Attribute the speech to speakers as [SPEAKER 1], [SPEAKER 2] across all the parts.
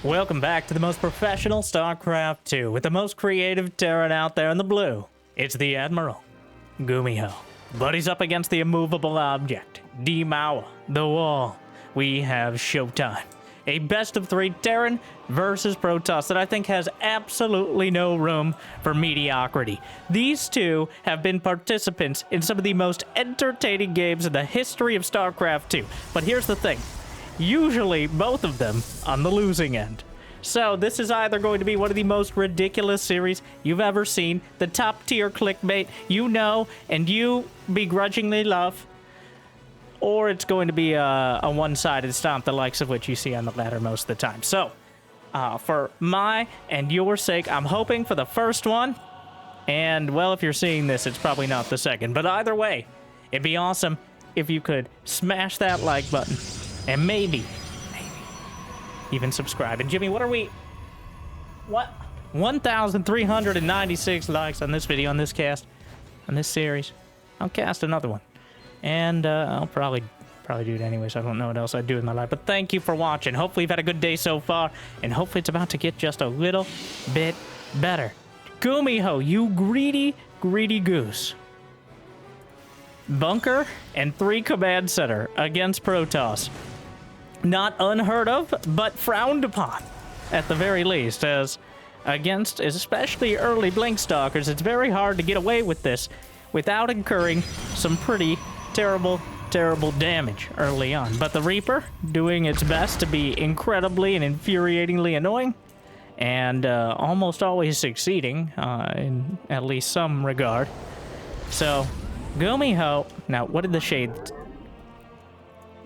[SPEAKER 1] Welcome back to the most professional StarCraft 2 with the most creative Terran out there in the blue. It's the Admiral, GuMiho. But he's up against the immovable object, D-Mawa, the wall. We have Showtime, a best-of-3 Terran versus Protoss that I think has absolutely no room for mediocrity. These two have been participants in some of the most entertaining games in the history of StarCraft 2. But here's the thing. Usually, both of them on the losing end. So this is either going to be one of the most ridiculous series you've ever seen, the top tier clickbait you know and you begrudgingly love, or it's going to be a one-sided stomp, the likes of which you see on the ladder most of the time. So, for my and your sake, I'm hoping for the first one, and well, if you're seeing this, it's probably not the second, but either way, it'd be awesome if you could smash that like button. And maybe even subscribe. And Jimmy, what are we? What? 1,396 likes on this video, on this cast, on this series. I'll cast another one. And I'll probably do it anyways. I don't know what else I'd do in my life. But thank you for watching. Hopefully you've had a good day so far. And hopefully it's about to get just a little bit better. GuMiho, you greedy, greedy goose. Bunker and 3 command center against Protoss. Not unheard of, but frowned upon, at the very least, as against especially early Blink Stalkers, it's very hard to get away with this without incurring some pretty terrible damage early on. But the Reaper doing its best to be incredibly and infuriatingly annoying, and almost always succeeding in at least some regard. So, GuMiho, now what did the Shade...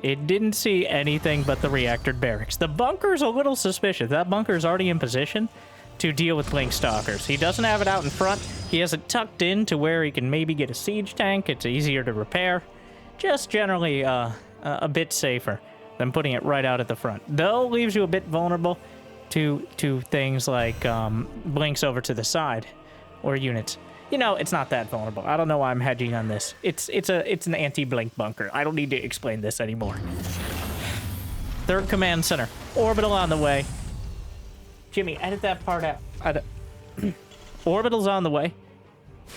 [SPEAKER 1] It didn't see anything but the reactor barracks. The bunker's a little suspicious. That bunker's already in position to deal with Blink Stalkers. He doesn't have it out in front. He has it tucked in to where he can maybe get a siege tank. It's easier to repair. Just generally a bit safer than putting it right out at the front. Though leaves you a bit vulnerable to things like blinks over to the side or units. You know, it's not that vulnerable. I don't know why I'm hedging on this. It's an anti-blink bunker. I don't need to explain this anymore. 3rd command center. Orbital on the way. Jimmy, edit that part out. Orbital's on the way.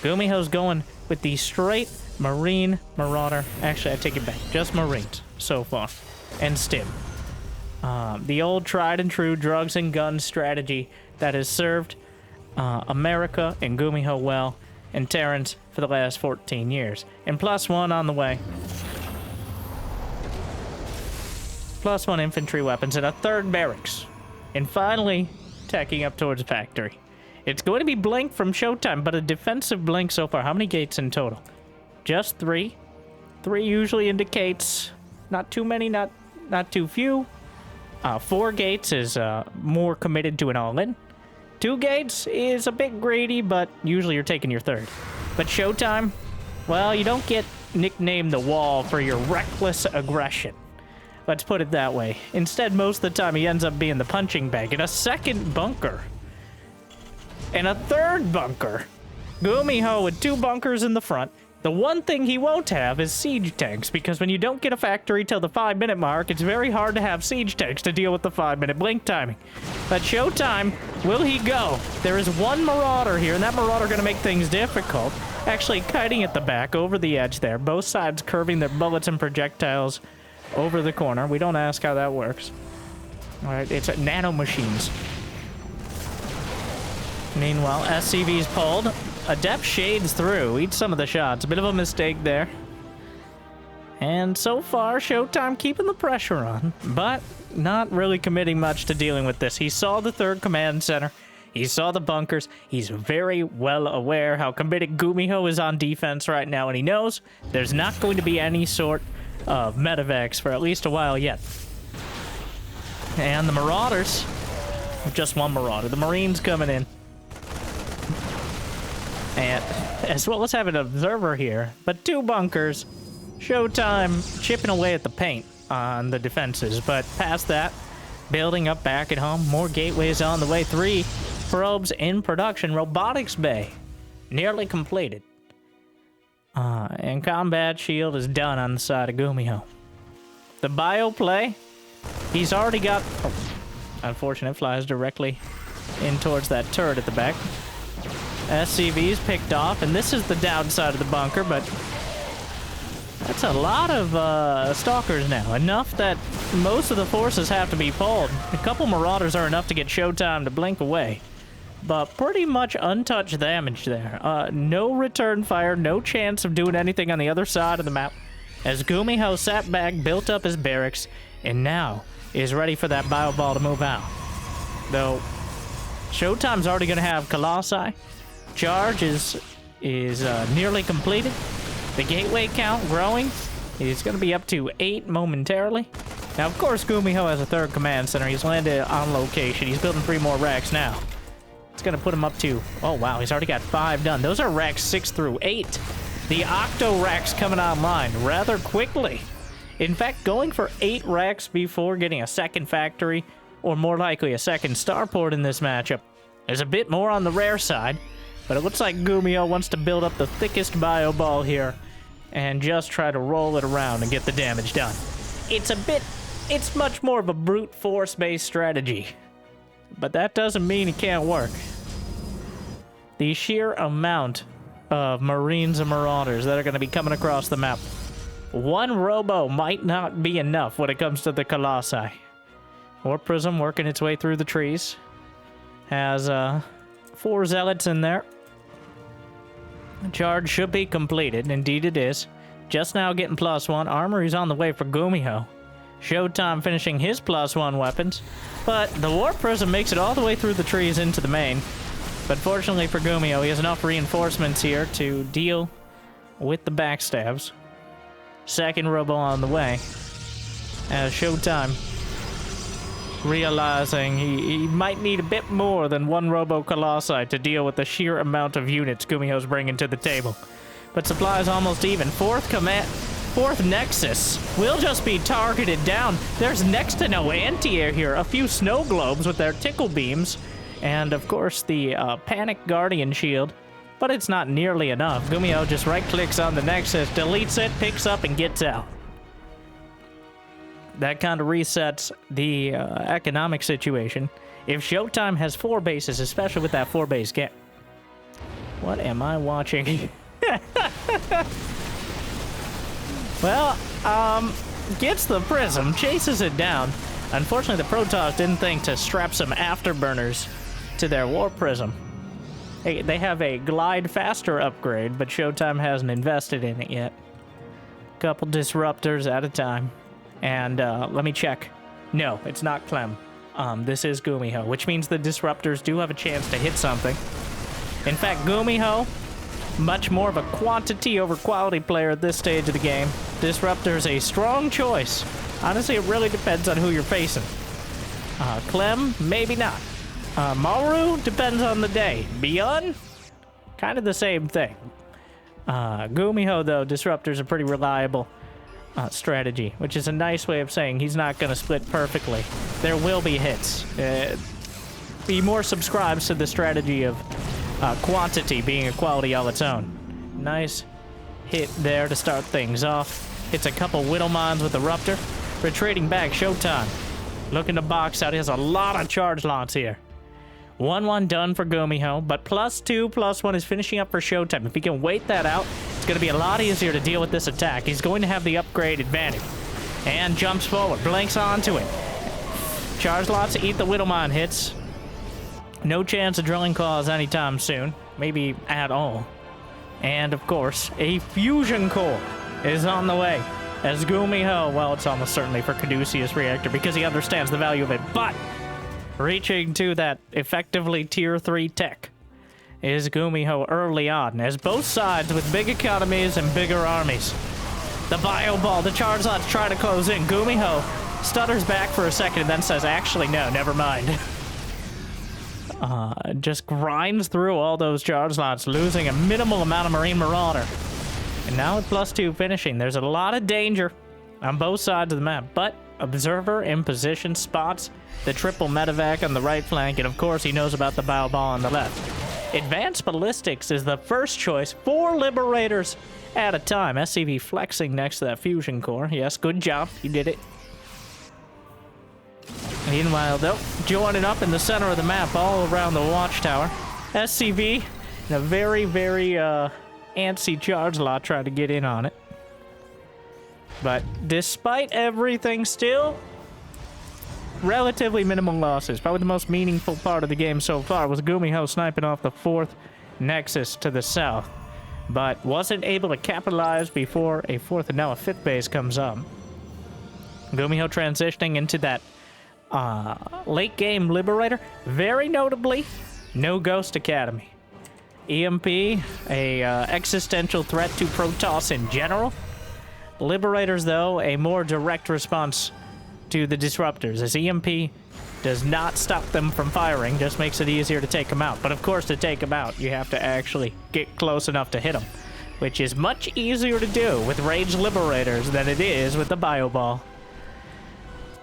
[SPEAKER 1] GuMiho's going with the straight Marine Marauder. Actually, I take it back. Just Marines so far. And Stim. The old tried and true drugs and guns strategy that has served America and GuMiho well, and Terrans for the last 14 years. And +1 on the way. +1 infantry weapons and a 3rd barracks. And finally, tacking up towards factory. It's going to be Blink from Showtime, but a defensive Blink so far. How many gates in total? Just 3. 3 usually indicates not too many, not too few. 4 gates is more committed to an all-in. 2 gates is a bit greedy, but usually you're taking your 3rd. But Showtime, well, you don't get nicknamed the Wall for your reckless aggression. Let's put it that way. Instead, most of the time, he ends up being the punching bag. And a 2nd bunker. And a 3rd bunker. GuMiho with 2 bunkers in the front. The one thing he won't have is siege tanks, because when you don't get a factory till the 5-minute mark, it's very hard to have siege tanks to deal with the 5-minute blink timing. But Showtime, will he go? There is 1 Marauder here, and that Marauder going to make things difficult. Actually kiting at the back, over the edge there. Both sides curving their bullets and projectiles over the corner. We don't ask how that works. Alright, it's nanomachines. Meanwhile, SCV's pulled. Adept shades through, eats some of the shots. A bit of a mistake there. And so far, Showtime keeping the pressure on, but not really committing much to dealing with this. He saw the 3rd command center. He saw the bunkers. He's very well aware how committed GuMiho is on defense right now, and he knows there's not going to be any sort of medevacs for at least a while yet. And the Marauders, just 1 Marauder. The Marines coming in. And as well as have an observer here, but 2 bunkers. Showtime chipping away at the paint on the defenses, but past that, building up back at home. More gateways on the way. 3 probes in production. Robotics bay nearly completed. And combat shield is done on the side of GuMiho. The bio play, he's already got Unfortunate, flies directly in towards that turret at the back. SCV's picked off, and this is the downside of the bunker, but that's a lot of stalkers now. Enough that most of the forces have to be pulled. A couple marauders are enough to get Showtime to blink away. But pretty much untouched damage there. No return fire, no chance of doing anything on the other side of the map. As GuMiho sat back, built up his barracks, and now is ready for that bio ball to move out. Though, Showtime's already going to have Colossi. Charge is nearly completed. The gateway count growing. He's going to be up to 8 momentarily. Now, of course, GuMiho has a 3rd command center. He's landed on location. He's building 3 more racks now. It's going to put him up to... Oh, wow. He's already got 5 done. Those are racks 6 through 8. The Octo racks coming online rather quickly. In fact, going for 8 racks before getting a 2nd factory, or more likely a 2nd starport in this matchup, is a bit more on the rare side. But it looks like GuMiho wants to build up the thickest bio ball here and just try to roll it around and get the damage done. It's much more of a brute force-based strategy. But that doesn't mean it can't work. The sheer amount of Marines and Marauders that are going to be coming across the map. 1 Robo might not be enough when it comes to the Colossi. Warp Prism working its way through the trees. Has 4 Zealots in there. Charge should be completed. Indeed it is. Just now getting +1. Armory's on the way for GuMiho. Showtime finishing his +1 weapons. But the Warp Prism makes it all the way through the trees into the main. But fortunately for GuMiho, he has enough reinforcements here to deal with the backstabs. 2nd Robo on the way. As Showtime realizing he might need a bit more than 1 Robo Colossi to deal with the sheer amount of units GuMiho's bringing to the table. But supply is almost even. 4th Nexus will just be targeted down. There's next to no anti-air here. A few snow globes with their tickle beams. And, of course, the Panic Guardian shield. But it's not nearly enough. GuMiho just right-clicks on the Nexus, deletes it, picks up, and gets out. That kind of resets the economic situation. If Showtime has 4 bases, especially with that 4-base gap. What am I watching? Well, gets the Prism, chases it down. Unfortunately, the Protoss didn't think to strap some afterburners to their Warp Prism. They have a glide faster upgrade, but Showtime hasn't invested in it yet. Couple disruptors at a time. And let me check. No, it's not Clem. This is GuMiho, which means the disruptors do have a chance to hit something. In fact, GuMiho, much more of a quantity over quality player at this stage of the game. Disruptor's a strong choice. Honestly, it really depends on who you're facing. Clem, maybe not. Maru, depends on the day. Beyond, kind of the same thing. GuMiho, though, disruptors are pretty reliable strategy, which is a nice way of saying he's not going to split perfectly. There will be hits. Be more subscribes to the strategy of quantity being a quality all its own. Nice hit there to start things off. Hits a couple Whittle Mines with the Ruptor. Retreating back, Showtime. Looking to box out. He has a lot of charge lots here. 1-1 done for GuMiho, but +2/+1 is finishing up for Showtime. If he can wait that out, it's going to be a lot easier to deal with this attack. He's going to have the upgrade advantage. And jumps forward, blinks onto it. Charge lots, eat the Whittle Mine hits. No chance of drilling claws anytime soon. Maybe at all. And, of course, a fusion core is on the way. As GuMiho, well, it's almost certainly for Caduceus Reactor because he understands the value of it. But reaching to that effectively Tier 3 tech is GuMiho early on, as both sides with big economies and bigger armies. The Bio Ball, the charge lots try to close in. GuMiho stutters back for a second and then says, actually, no, never mind. Just grinds through all those charge lots, losing a minimal amount of Marine Marauder. And now with +2 finishing, there's a lot of danger on both sides of the map, but Observer in position spots the triple medevac on the right flank, and of course he knows about the Bio Ball on the left. Advanced Ballistics is the first choice, 4 Liberators at a time. SCV flexing next to that fusion core. Yes, good job, you did it. Meanwhile, though, joining up in the center of the map, all around the watchtower, SCV in a very, very antsy charge lot trying to get in on it. But despite everything, still relatively minimal losses. Probably the most meaningful part of the game so far was GuMiho sniping off the 4th Nexus to the south, but wasn't able to capitalize before a 4th and now a 5th base comes up. GuMiho transitioning into that late game Liberator. Very notably, no Ghost Academy. EMP, a existential threat to Protoss in general. Liberators, though, a more direct response to the Disruptors, as EMP does not stop them from firing, just makes it easier to take them out. But of course, to take them out, you have to actually get close enough to hit them, which is much easier to do with ranged Liberators than it is with the Bio Ball.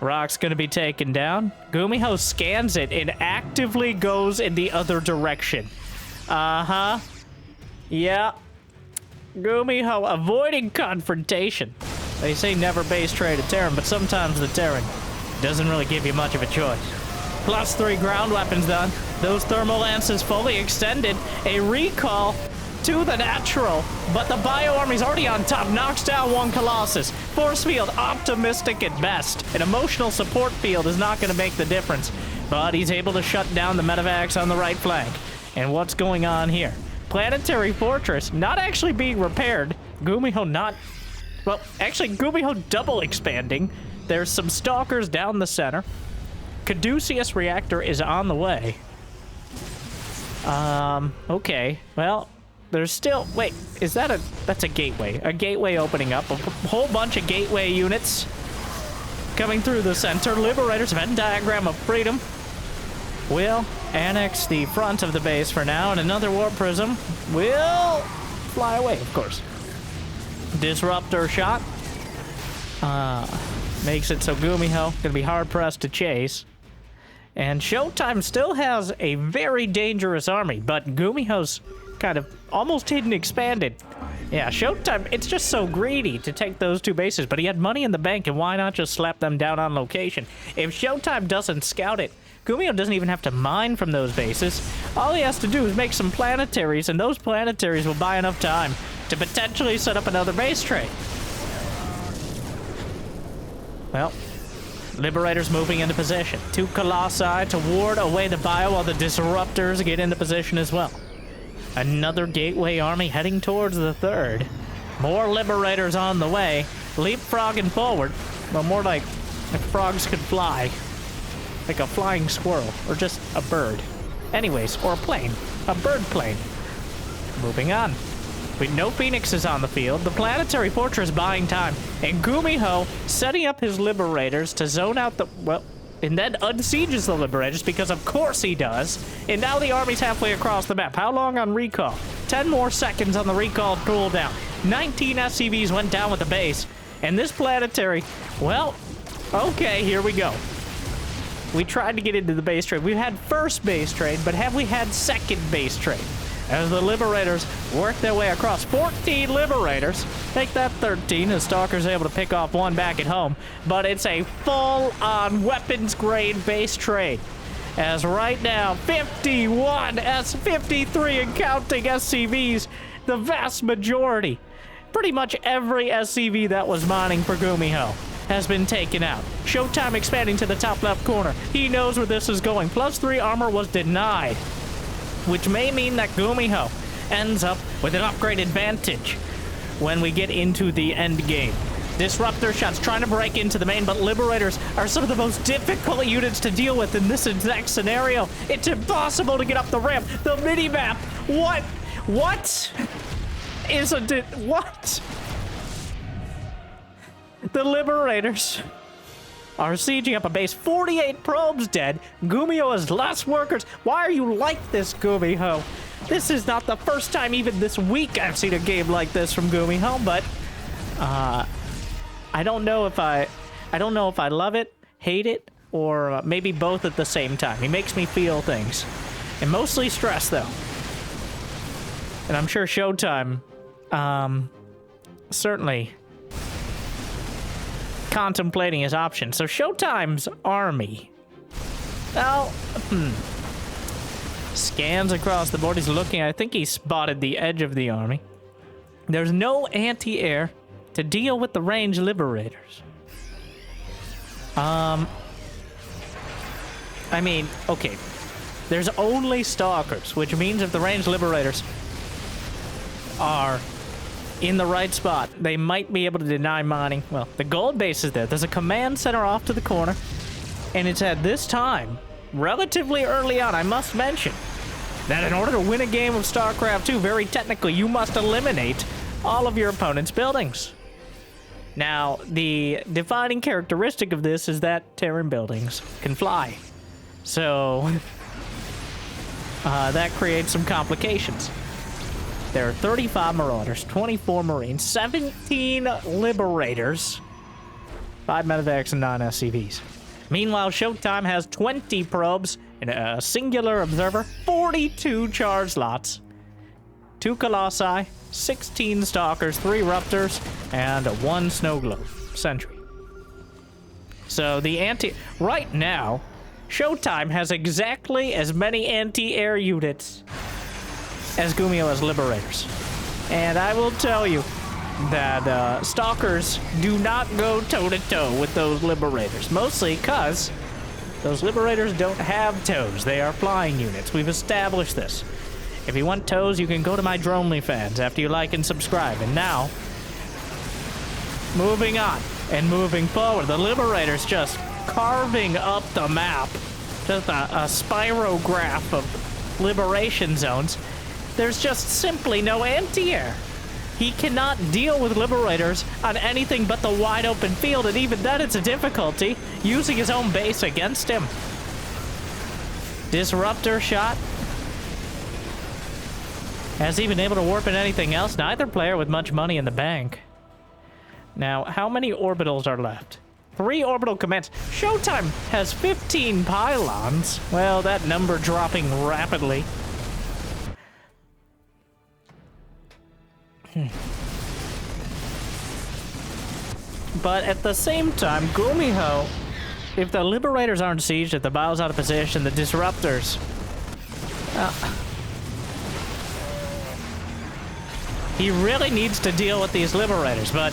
[SPEAKER 1] Rock's gonna be taken down. GuMiho scans it and actively goes in the other direction. Uh-huh. Yeah. GuMiho avoiding confrontation. They say never base trade a Terran, but sometimes the Terran doesn't really give you much of a choice. +3 ground weapons done. Those thermal lances fully extended. A recall to the natural, but the bio army's already on top. Knocks down one Colossus. Force field optimistic at best. An emotional support field is not going to make the difference, but he's able to shut down the medevacs on the right flank. And what's going on here? Planetary Fortress not actually being repaired. GuMiho not... Well, actually, GuMiho double expanding. There's some Stalkers down the center. Caduceus Reactor is on the way. Okay. Well, there's still... Wait, is that a... That's a gateway. A gateway opening up. A whole bunch of gateway units coming through the center. Liberators, Venn diagram of freedom. Will annex the front of the base for now, and another Warp Prism will fly away, of course. Disruptor shot. Makes it so GuMiho gonna be hard-pressed to chase. And Showtime still has a very dangerous army, but GuMiho's kind of almost hidden expanded. Yeah, Showtime, it's just so greedy to take those 2 bases, but he had money in the bank, and why not just slap them down on location? If Showtime doesn't scout it, GuMiho doesn't even have to mine from those bases. All he has to do is make some planetaries, and those planetaries will buy enough time to potentially set up another base trade. Well, Liberators moving into position. 2 Colossi to ward away the bio while the Disruptors get into position as well. Another Gateway army heading towards the 3rd. More Liberators on the way. Leapfrogging forward. Well, more like if frogs could fly. Like a flying squirrel, or just a bird. Anyways, or a plane. A bird plane. Moving on. With no Phoenixes on the field, the Planetary Fortress buying time, and GuMiho setting up his Liberators to zone out the... well, and then unsieges the Liberators, because of course he does. And now the army's halfway across the map. How long on recall? 10 more seconds on the recall cooldown. 19 SCVs went down with the base. And this Planetary... well, okay, here we go. We tried to get into the base trade. We've had first base trade, but have we had second base trade? As the Liberators work their way across. 14 Liberators. Make that 13 as Stalker's able to pick off 1 back at home. But it's a full-on weapons-grade base trade. As right now, 51 S53 and counting SCVs. The vast majority. Pretty much every SCV that was mining for GuMiho has been taken out. Showtime expanding to the top left corner. He knows where this is going. +3 armor was denied, which may mean that GuMiho ends up with an upgrade advantage when we get into the end game. Disruptor shots trying to break into the main, but Liberators are some of the most difficult units to deal with in this exact scenario. It's impossible to get up the ramp. The mini-map. What? What? What? The Liberators are sieging up a base. 48 probes dead. GuMiho has less workers. Why are you like this, GuMiho? This is not the first time, even this week, I've seen a game like this from GuMiho, but I don't know if I love it, hate it, or maybe both at the same time. He makes me feel things, and mostly stress, though. And I'm sure Showtime, certainly contemplating his options. So Showtime's army Now, scans across the board. He's looking. I think he spotted the edge of the army. There's no anti-air to deal with the range liberators. I mean, okay. There's only stalkers, which means if the range liberators are in the right spot, they might be able to deny mining. Well, the gold base is there. There's a command center off to the corner, and it's at this time, relatively early on, I must mention, that in order to win a game of StarCraft 2, very technically, you must eliminate all of your opponent's buildings. Now, the defining characteristic of this is that Terran buildings can fly. So, that creates some complications. There are 35 Marauders, 24 Marines, 17 Liberators, 5 Medevacs, and 9 SCVs. Meanwhile, Showtime has 20 probes and a singular observer, 42 charge slots, 2 Colossi, 16 Stalkers, 3 Ruptors, and 1 Snow Globe Sentry. So right now, Showtime has exactly as many anti-air units as GuMiho's Liberators. And I will tell you that Stalkers do not go toe-to-toe with those Liberators. Mostly because those Liberators don't have toes. They are flying units. We've established this. If you want toes, you can go to my Dronely after you like and subscribe. And now, moving on and moving forward, the Liberators just carving up the map. Just a spirograph of liberation zones. There's just simply no anti-air. He cannot deal with Liberators on anything but the wide open field, and even then it's a difficulty using his own base against him. Disruptor shot. Has he been able to warp in anything else? Neither player with much money in the bank. Now, how many orbitals are left? 3 orbital commands. Showtime has 15 pylons. Well, that number dropping rapidly. But at the same time, GuMiho, if the Liberators aren't sieged, if the Bio's out of position, the Disruptors... he really needs to deal with these Liberators, but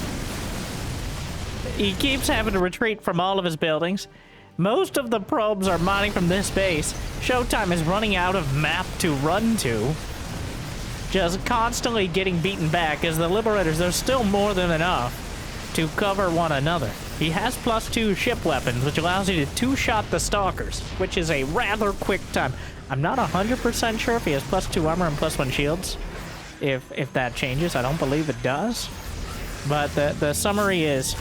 [SPEAKER 1] he keeps having to retreat from all of his buildings. Most of the probes are mining from this base. Showtime is running out of map to run to. Just constantly getting beaten back as the Liberators, there's still more than enough to cover one another. He has +2 ship weapons, which allows you to 2-shot the Stalkers, which is a rather quick time. I'm not 100% sure if he has +2 armor and +1 shields. If that changes, I don't believe it does. But the summary is,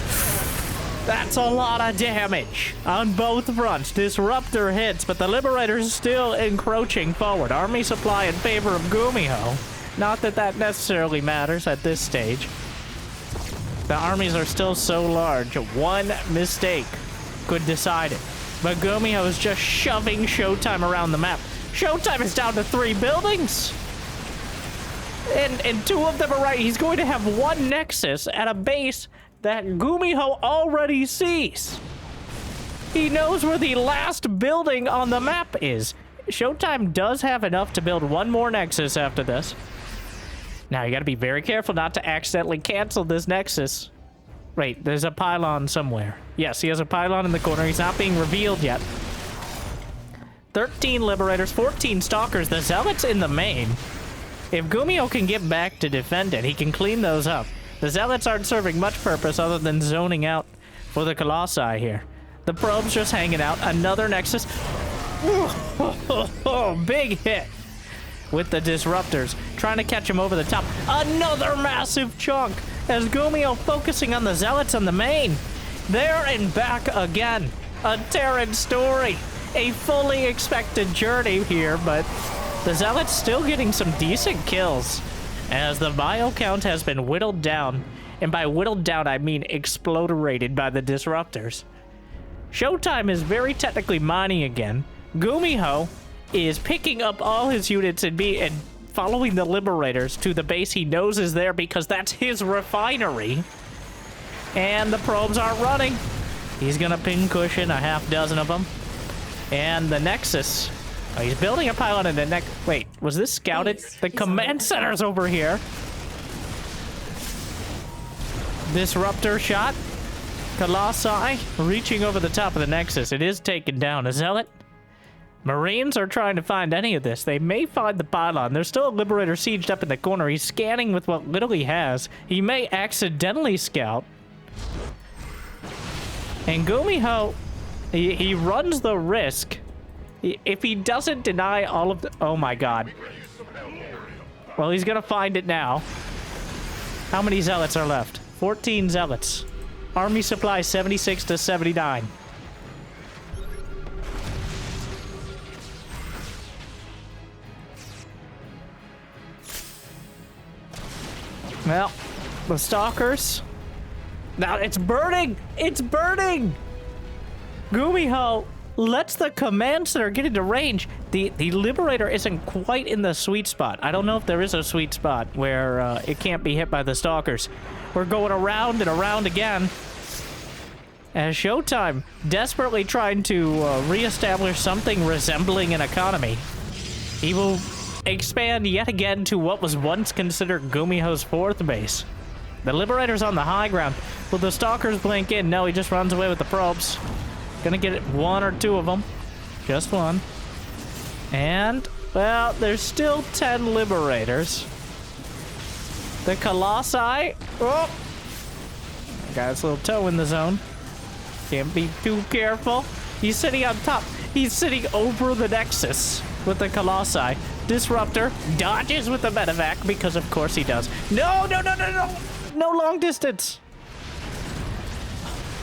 [SPEAKER 1] that's a lot of damage on both fronts. Disruptor hits, but the Liberator's still encroaching forward. Army supply in favor of GuMiho. Not that that necessarily matters at this stage. The armies are still so large. One mistake could decide it. But GuMiho is just shoving Showtime around the map. Showtime is down to 3 buildings. And 2 of them are right. He's going to have 1 Nexus at a base that GuMiho already sees. He knows where the last building on the map is. Showtime does have enough to build 1 more Nexus after this. Now, you gotta be very careful not to accidentally cancel this Nexus. Wait, there's a pylon somewhere. Yes, he has a pylon in the corner. He's not being revealed yet. 13 Liberators, 14 Stalkers. The Zealots in the main. If GuMiho can get back to defend it, he can clean those up. The Zealots aren't serving much purpose other than zoning out for the Colossi here. The probes just hanging out. Another Nexus. Big hit with the Disruptors. Trying to catch him over the top. Another massive chunk as GuMiho focusing on the Zealots on the main. There and back again. A Terran story. A fully expected journey here, but the Zealots still getting some decent kills as the bio count has been whittled down. And by whittled down, I mean exploderated by the Disruptors. Showtime is very technically mining again. GuMiho is picking up all his units and following the Liberators to the base he knows is there because that's his refinery. And the probes aren't running. He's gonna pin cushion a half dozen of them. And the Nexus. Oh, he's building a pylon in the next. Wait, was this scouted? The command center's over here. Disruptor shot. Colossi reaching over the top of the Nexus. It is taken down. A Zealot. Marines are trying to find any of this. They may find the pylon. There's still a Liberator sieged up in the corner. He's scanning with what little he has. He may accidentally scout. And GuMiho, he runs the risk. If he doesn't deny all of the... Oh my god. Well, he's gonna find it now. How many Zealots are left? 14 Zealots. Army supply 76 to 79. Well, the Stalkers. Now it's burning! It's burning! GuMiho lets the command center get into range. The Liberator isn't quite in the sweet spot. I don't know if there is a sweet spot where it can't be hit by the Stalkers. We're going around and around again. As Showtime desperately trying to reestablish something resembling an economy. He will expand yet again to what was once considered GuMiho's 4th base. The Liberator's on the high ground. Will the Stalkers blink in? No, he just runs away with the probes. Gonna get it, 1 or 2 of them. Just 1. And, well, there's still 10 Liberators. The Colossi. Oh! Got his little toe in the zone. Can't be too careful. He's sitting on top. He's sitting over the Nexus with the Colossi. Disruptor dodges with the medevac because of course he does. No, no, no, no, no. No long distance.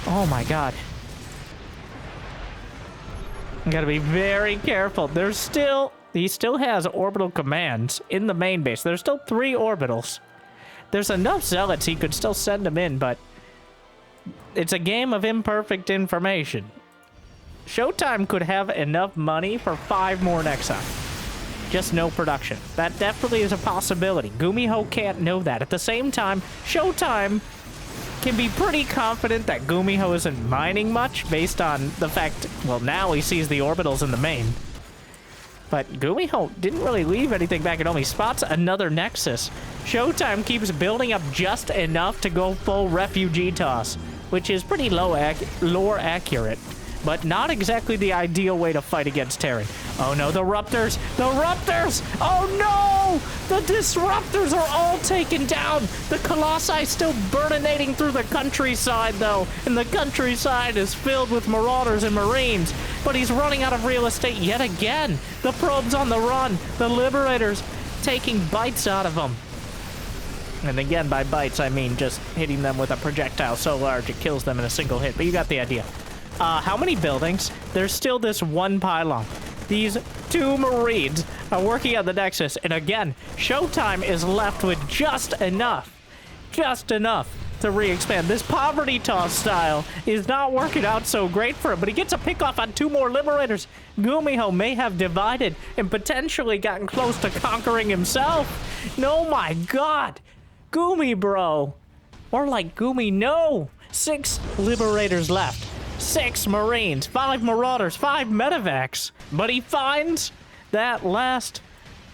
[SPEAKER 1] Oh my god. I gotta be very careful. He still has orbital commands in the main base. There's still 3 orbitals. There's enough Zealots he could still send them in, but it's a game of imperfect information. Showtime could have enough money for 5 more Nexi. Just no production. That definitely is a possibility. GuMiho can't know that. At the same time, Showtime can be pretty confident that GuMiho isn't mining much based on the fact, well, now he sees the orbitals in the main. But GuMiho didn't really leave anything back at home. He spots another Nexus. Showtime keeps building up just enough to go full refugee toss, which is pretty lore accurate, but not exactly the ideal way to fight against Terran. Oh no, the Ruptors! The Ruptors! Oh no! The Disruptors are all taken down! The Colossi still burninating through the countryside though, and the countryside is filled with Marauders and Marines, but he's running out of real estate yet again! The probes on the run! The Liberators taking bites out of them. And again, by bites, I mean just hitting them with a projectile so large it kills them in a single hit, but you got the idea. How many buildings? There's still this 1 pylon. These 2 Marines are working on the Nexus, and again, Showtime is left with just enough to re-expand. This poverty toss style is not working out so great for him, but he gets a pick off on 2 more Liberators. GuMiho may have divided and potentially gotten close to conquering himself. No, my god. Gumi, bro. Or like Gumi, no. 6 Liberators left. 6 Marines, 5 Marauders, 5 medevacs. But he finds that last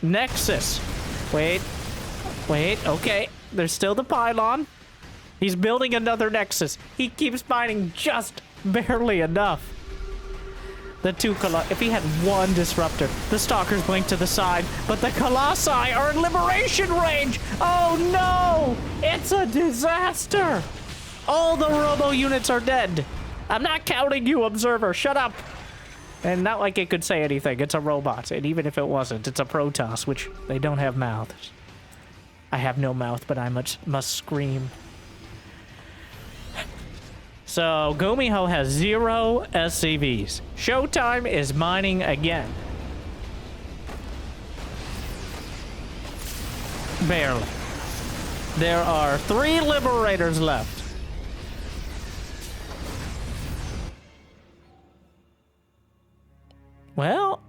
[SPEAKER 1] Nexus. Wait, okay. There's still the pylon. He's building another Nexus. He keeps finding just barely enough. The 2 Colossi, if he had 1 Disruptor, the Stalkers blink to the side, but the Colossi are in liberation range. Oh no, it's a disaster. All the robo units are dead. I'm not counting you, Observer. Shut up. And not like it could say anything. It's a robot. And even if it wasn't, it's a Protoss, which they don't have mouths. I have no mouth, but I must scream. So, GuMiho has 0 SCVs. Showtime is mining again. Barely. There are 3 Liberators left. Well,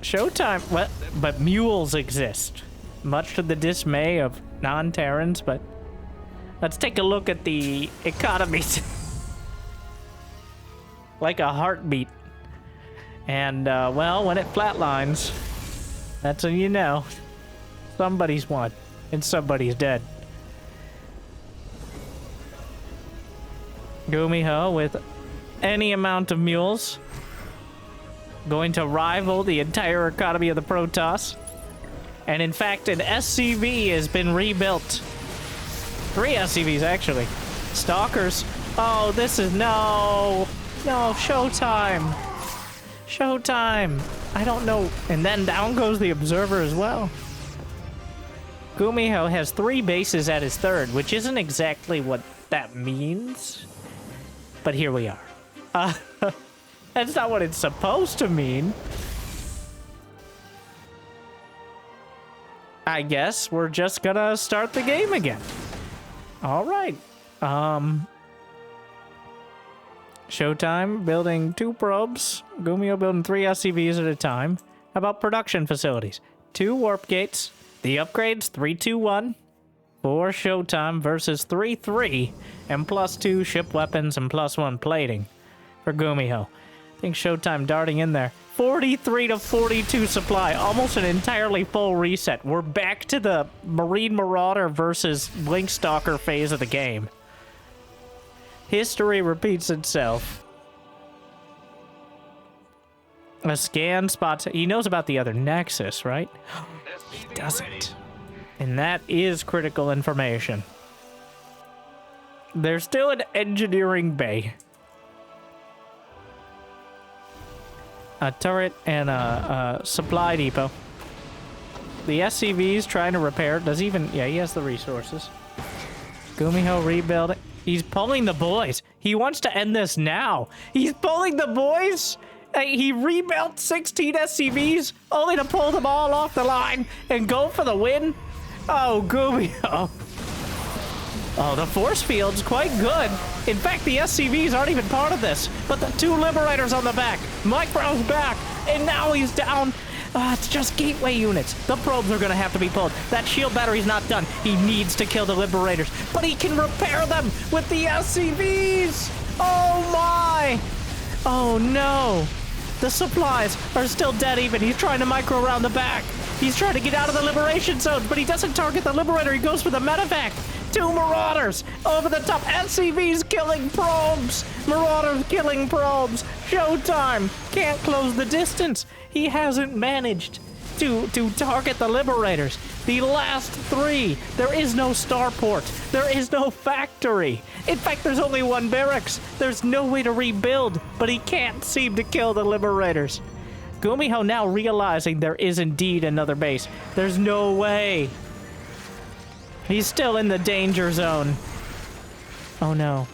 [SPEAKER 1] Showtime, well, but mules exist, much to the dismay of non-Terrans, but let's take a look at the economies. Like a heartbeat. And, well, when it flatlines, that's when you know. Somebody's won, and somebody's dead. GuMiho with any amount of mules. Going to rival the entire economy of the Protoss. And in fact, an SCV has been rebuilt. 3 SCVs, actually. Stalkers. Oh, this is... No, Showtime. Showtime. I don't know. And then down goes the Observer as well. GuMiho has 3 bases at his 3rd, which isn't exactly what that means. But here we are. That's not what it's supposed to mean. I guess we're just gonna start the game again. All right. Showtime building 2 probes. GuMiho building 3 SCVs at a time. How about production facilities? 2 warp gates. The upgrades 3-2-1 for Showtime versus 3-3 and +2 ship weapons and +1 plating for GuMiho. I think Showtime darting in there. 43 to 42 supply, almost an entirely full reset. We're back to the Marine Marauder versus Blink Stalker phase of the game. History repeats itself. A scan spots. He knows about the other Nexus, right? He doesn't. And that is critical information. There's still an engineering bay. A turret and a supply depot. The SCV's trying to repair. Does even... Yeah, he has the resources. GuMiho rebuilding. He's pulling the boys. He wants to end this now. He's pulling the boys. He rebuilt 16 SCVs only to pull them all off the line and go for the win. Oh, GuMiho. Oh, the force field's quite good. In fact, the SCVs aren't even part of this. But the 2 Liberators on the back. Micro's back. And now he's down. It's just gateway units. The probes are going to have to be pulled. That shield battery's not done. He needs to kill the Liberators. But he can repair them with the SCVs. Oh, my. Oh, no. The supplies are still dead even. He's trying to micro around the back. He's trying to get out of the liberation zone, but he doesn't target the Liberator. He goes for the medevac. 2 Marauders over the top. SCVs killing probes. Marauders killing probes. Showtime can't close the distance. He hasn't managed to target the Liberators. The last 3. There is no starport. There is no factory. In fact, there's only 1 barracks. There's no way to rebuild, but he can't seem to kill the Liberators. GuMiho now realizing there is indeed another base. There's no way. He's still in the danger zone. Oh no.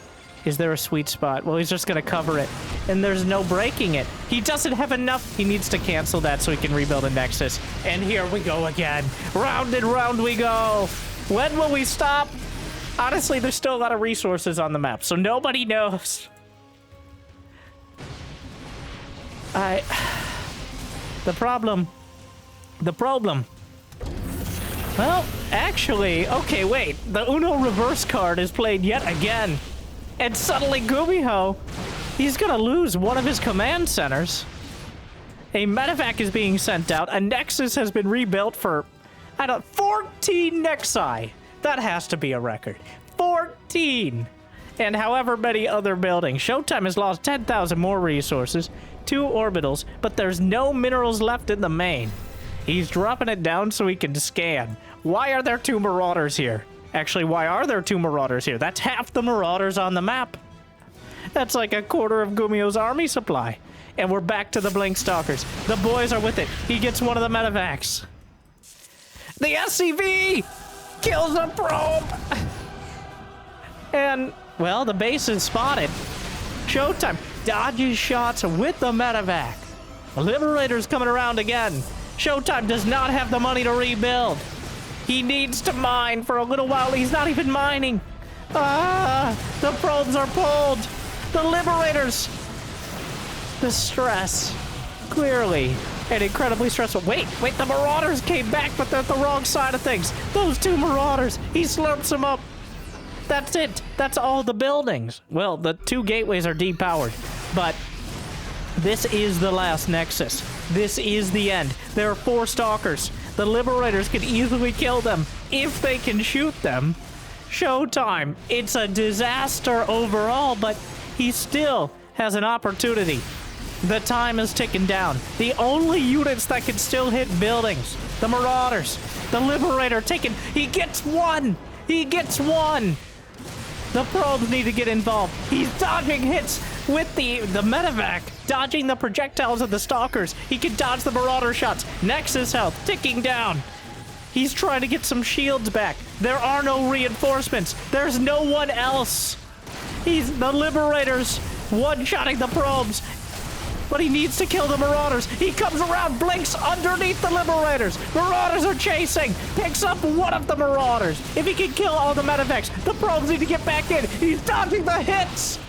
[SPEAKER 1] Is there a sweet spot? Well, he's just gonna cover it. And there's no breaking it. He doesn't have enough. He needs to cancel that so he can rebuild a Nexus. And here we go again. Round and round we go. When will we stop? Honestly, there's still a lot of resources on the map, so nobody knows. The problem. Well, actually, okay, wait. The Uno reverse card is played yet again. And suddenly GuMiho, he's gonna lose one of his command centers. A medevac is being sent out. A Nexus has been rebuilt for, 14 Nexi. That has to be a record. 14! And however many other buildings. Showtime has lost 10,000 more resources, 2 orbitals, but there's no minerals left in the main. He's dropping it down so he can scan. Why are there 2 Marauders here? Actually, why are there 2 Marauders here? That's half the Marauders on the map. That's like a quarter of GuMiho's army supply. And we're back to the Blink Stalkers. The boys are with it. He gets one of the medevacs. The SCV kills a probe. And, well, the base is spotted. Showtime dodges shots with the medevac. Liberator's coming around again. Showtime does not have the money to rebuild. He needs to mine for a little while. He's not even mining. The probes are pulled. The Liberators. The stress. Clearly and incredibly stressful. Wait, the Marauders came back, but they're at the wrong side of things. Those 2 Marauders. He slurps them up. That's it. That's all the buildings. Well, the 2 gateways are depowered, but This is the last Nexus. This is the end. There are 4 Stalkers. The Liberators can easily kill them if they can shoot them. Showtime. It's a disaster overall, but he still has an opportunity. The time is ticking down. The only units that can still hit buildings, the Marauders, the Liberator taking, he gets one! He gets one! The probes need to get involved. He's dodging hits with the medevac, dodging the projectiles of the Stalkers. He can dodge the Marauder shots. Nexus health ticking down. He's trying to get some shields back. There are no reinforcements. There's no one else. He's the Liberators one-shotting the probes. But he needs to kill the Marauders. He comes around, blinks underneath the Liberators. Marauders are chasing. Picks up one of the Marauders. If he can kill all the medevacs, the probes need to get back in. He's dodging the hits.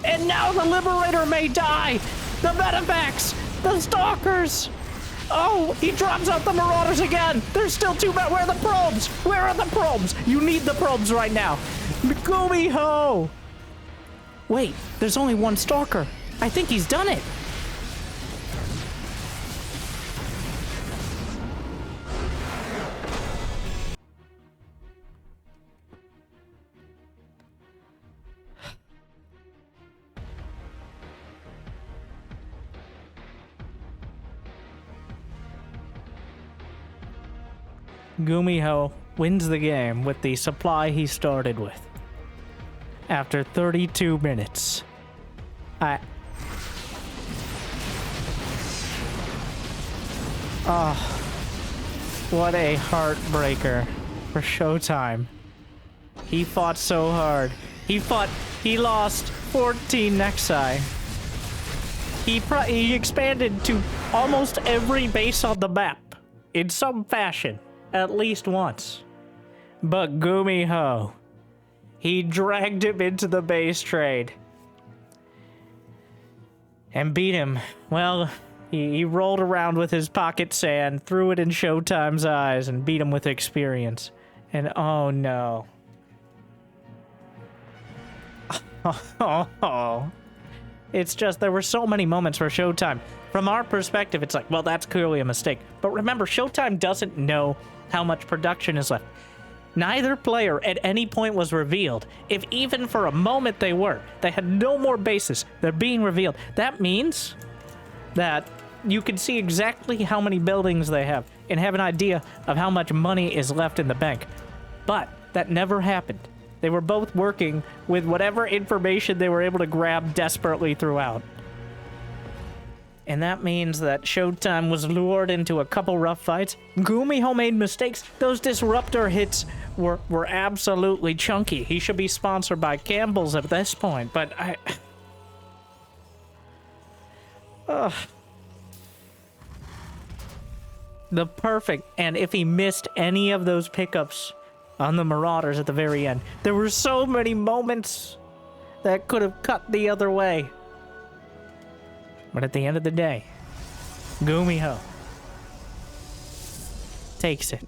[SPEAKER 1] And now the Liberator may die. The medevacs. The Stalkers. Oh, he drops out the Marauders again. There's still 2 men. Where are the probes? Where are the probes? You need the probes right now. GuMiho. Wait, there's only 1 Stalker. I think he's done it. GuMiho wins the game with the supply he started with. After 32 minutes. Oh, what a heartbreaker for Showtime. He fought so hard. He lost 14 Nexi. He expanded to almost every base on the map in some fashion. At least once. But GuMiho, he dragged him into the Basetrade and beat him. Well, he rolled around with his pocket sand, threw it in Showtime's eyes, and beat him with experience. And oh no. Oh. It's just, there were so many moments where Showtime, from our perspective, it's like, well, that's clearly a mistake. But remember, Showtime doesn't know how much production is left. Neither player at any point was revealed. If even for a moment they were, they had no more bases. They're being revealed. That means that you can see exactly how many buildings they have and have an idea of how much money is left in the bank. But that never happened. They were both working with whatever information they were able to grab desperately throughout. And that means that Showtime was lured into a couple rough fights. GuMiho made mistakes. Those disruptor hits were absolutely chunky. He should be sponsored by Campbell's at this point, but the perfect, and if he missed any of those pickups on the Marauders at the very end, there were so many moments that could have cut the other way. But at the end of the day, GuMiho takes it.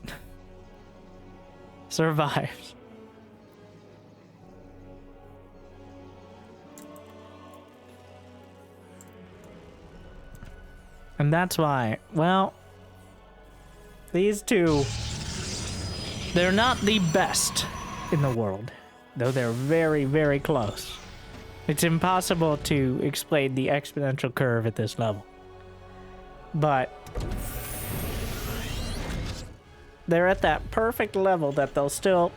[SPEAKER 1] Survives. And that's why, well, these two, they're not the best in the world, though they're very, very close. It's impossible to explain the exponential curve at this level. But they're at that perfect level that they'll still,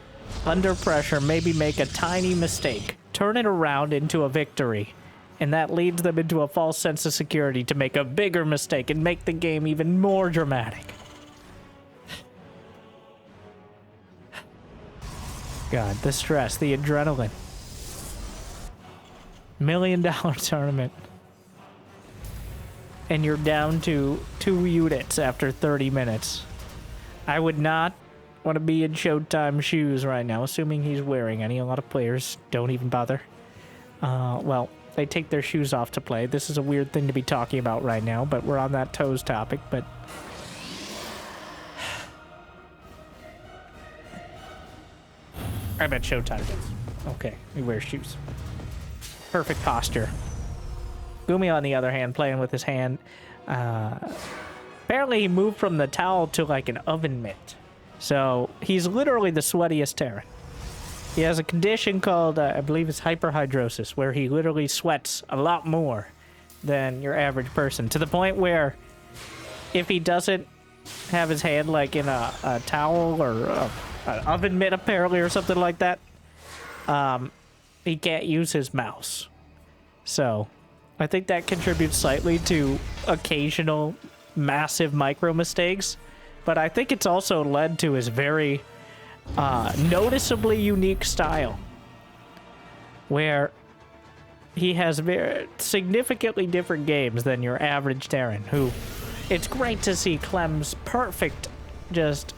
[SPEAKER 1] under pressure, maybe make a tiny mistake, turn it around into a victory, and that leads them into a false sense of security to make a bigger mistake and make the game even more dramatic. God, the stress, the adrenaline. $1 million tournament. And you're down to 2 units after 30 minutes. I would not want to be in Showtime shoes right now, assuming he's wearing any. A lot of players don't even bother. Well, they take their shoes off to play. This is a weird thing to be talking about right now, but we're on that toes topic, but... I bet Showtime does. Okay, he wears shoes. Perfect posture. Gumi, on the other hand, playing with his hand. Apparently, he moved from the towel to like an oven mitt. So he's literally the sweatiest Terran. He has a condition called, I believe it's hyperhidrosis, where he literally sweats a lot more than your average person. To the point where if he doesn't have his hand like in a towel or an oven mitt apparently or something like that, he can't use his mouse. So I think that contributes slightly to occasional massive micro mistakes. But I think it's also led to his very noticeably unique style, where he has very significantly different games than your average Terran, who it's great to see Clem's perfect, just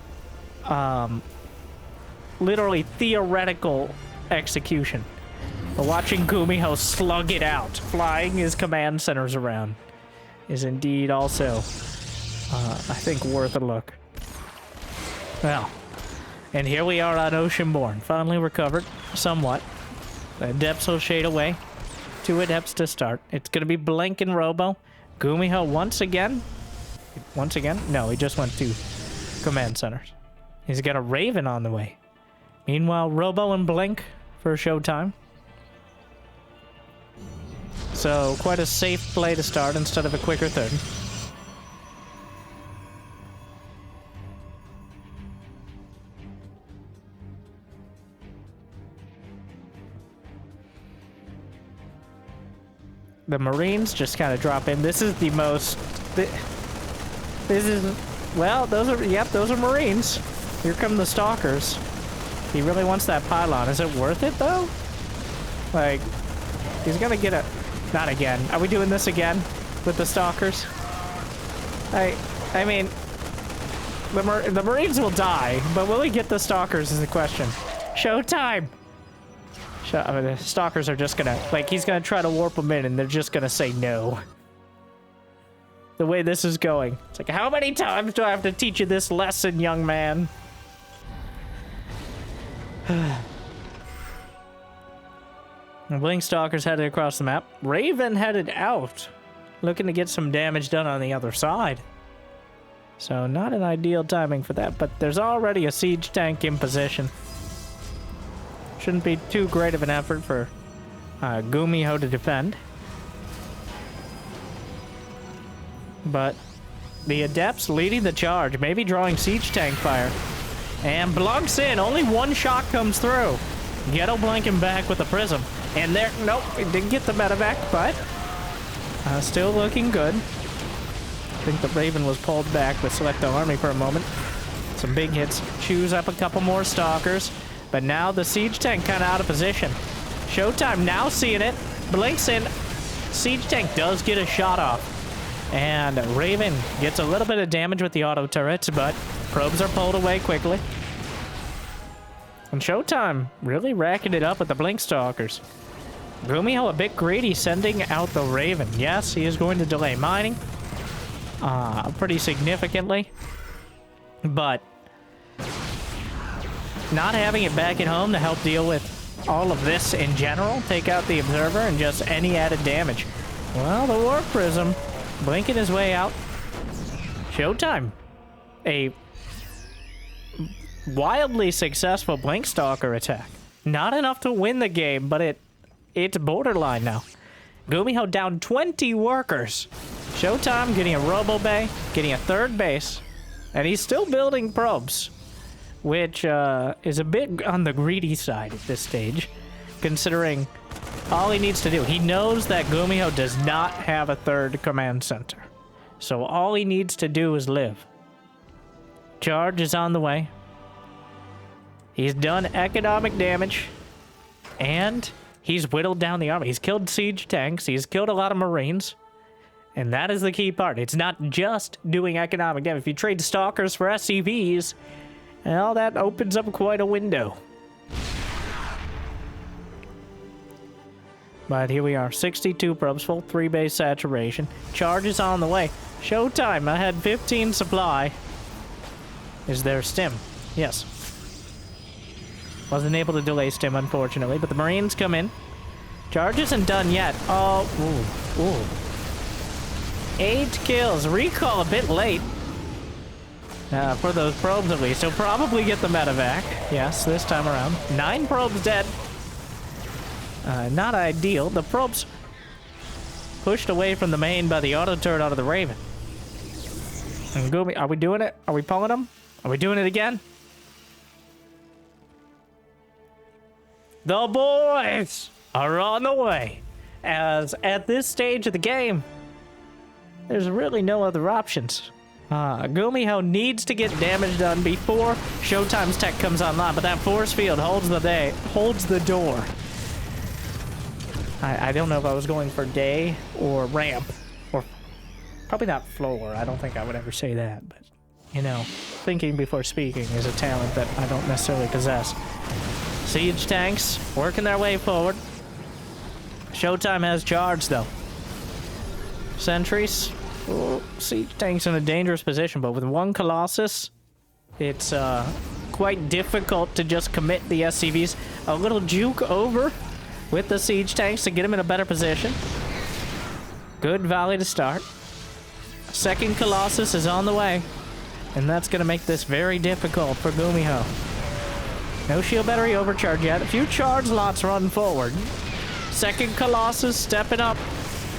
[SPEAKER 1] literally theoretical execution. But watching GuMiho slug it out, flying his command centers around, is indeed also, I think, worth a look. Well, and here we are on Oceanborn, finally recovered somewhat. The Adepts will shade away. 2 Adepts to start. It's going to be Blink and Robo. GuMiho once again. Once again? No, he just went to command centers. He's got a Raven on the way. Meanwhile, Robo and Blink for Showtime. So, quite a safe play to start instead of a quicker third. The Marines just kind of drop in. This is the most... This is... Well, those are... Yep, those are Marines. Here come the Stalkers. He really wants that pylon. Is it worth it, though? Like, he's gonna get a... Not again. Are we doing this again? With the Stalkers? I mean... The Marines will die, but will he get the Stalkers is the question. Showtime! I mean, the Stalkers are just gonna... Like, he's gonna try to warp them in, and they're just gonna say no. The way this is going. It's like, how many times do I have to teach you this lesson, young man? Blink Stalkers headed across the map. Raven headed out. Looking to get some damage done on the other side. So, not an ideal timing for that, but there's already a siege tank in position. Shouldn't be too great of an effort for GuMiho to defend. But the Adepts leading the charge, maybe drawing siege tank fire. And blunks in, only one shot comes through. Ghetto blanking back with the prism. And there, nope, it didn't get the medevac, but still looking good. I think the Raven was pulled back with Select the Army for a moment. Some big hits, chews up a couple more Stalkers. But now the siege tank kind of out of position. Showtime now seeing it. Blinks in. Siege tank does get a shot off. And Raven gets a little bit of damage with the auto turrets, but probes are pulled away quickly. And Showtime really racking it up with the Blink Stalkers. GuMiho a bit greedy, sending out the Raven. Yes, he is going to delay mining. Pretty significantly. But not having it back at home to help deal with all of this in general, take out the Observer and just any added damage. Well, the Warp Prism blinking his way out. Showtime. A wildly successful Blink Stalker attack. Not enough to win the game, but it's borderline now. GuMiho down 20 workers. Showtime getting a Robo Bay, getting a third base, and he's still building probes, which is a bit on the greedy side at this stage, considering all he needs to do. He knows that GuMiho does not have a third command center, so all he needs to do is live. Charge is on the way. He's done economic damage, and he's whittled down the army. He's killed siege tanks. He's killed a lot of Marines. And that is the key part. It's not just doing economic damage. If you trade Stalkers for SCVs, well, that opens up quite a window. But here we are. 62 probes, full 3-base saturation. Charge is on the way. Showtime. I had 15 supply. Is there stim? Yes. Wasn't able to delay stim, unfortunately, but the Marines come in. Charge isn't done yet. Oh, ooh. 8 kills. Recall a bit late. For those probes at least. He'll probably get the medevac. Yes, this time around. 9 probes dead. Not ideal. The probes pushed away from the main by the auto turret out of the Raven. And Gumi, are we doing it? Are we pulling them? Are we doing it again? The boys are on the way. As at this stage of the game, there's really no other options. GuMiho needs to get damage done before Showtime's tech comes online, but that force field holds the door. I don't know if I was going for day or ramp, or probably not floor. I don't think I would ever say that, but you know, thinking before speaking is a talent that I don't necessarily possess. Siege tanks working their way forward. Showtime has charge though. Sentries. Oh, siege tanks in a dangerous position, but with 1 Colossus, it's quite difficult to just commit the SCVs. A little juke over with the siege tanks to get them in a better position. Good volley to start. Second Colossus is on the way, and that's going to make this very difficult for GuMiho. No shield battery overcharge yet. A few charge lots run forward. Second Colossus stepping up.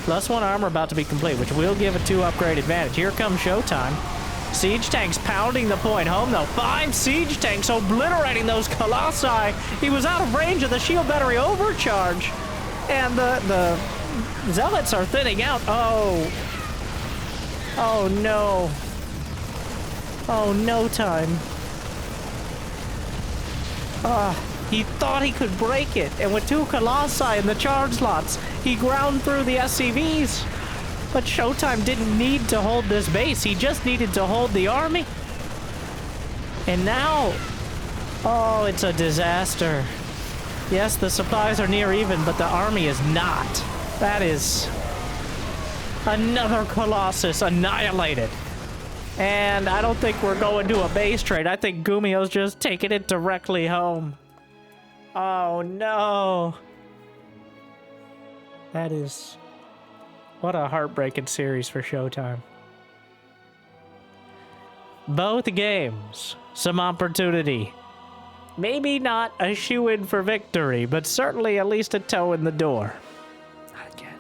[SPEAKER 1] +1 armor about to be complete, which will give a 2 upgrade advantage. Here comes Showtime. Siege tanks pounding the point home, though. 5 siege tanks obliterating those Colossi. He was out of range of the shield battery overcharge. And the Zealots are thinning out. Oh. Oh, no. Oh, no time. He thought he could break it, and with 2 Colossi in the charge slots, he ground through the SCVs. But Showtime didn't need to hold this base, he just needed to hold the army. And now, oh, it's a disaster. Yes, the supplies are near even, but the army is not. That is another Colossus annihilated. And I don't think we're going to a base trade. I think GuMiho's just taking it directly home. Oh, no. That is... what a heartbreaking series for Showtime. Both games, some opportunity. Maybe not a shoe-in for victory, but certainly at least a toe in the door. Not again.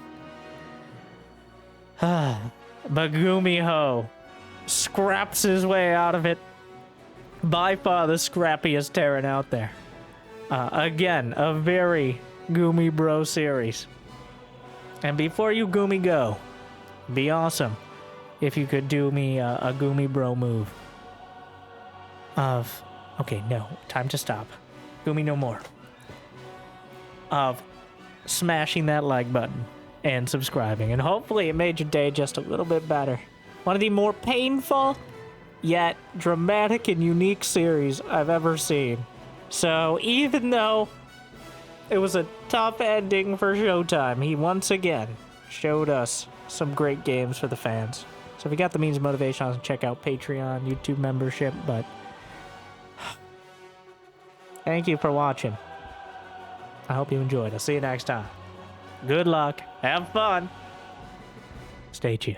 [SPEAKER 1] But GuMiho scraps his way out of it. By far the scrappiest Terran out there. Again, a very Gumi Bro series. And before you Gumi go, be awesome if you could do me a Gumi Bro move. Okay, no, time to stop. Gumi no more. Of smashing that like button and subscribing. And hopefully it made your day just a little bit better. One of the more painful, yet dramatic and unique series I've ever seen. So even though it was a tough ending for Showtime, he once again showed us some great games for the fans. So if you got the means of motivation, check out Patreon, YouTube membership, but thank you for watching. I hope you enjoyed. I'll see you next time. Good luck. Have fun. Stay chill.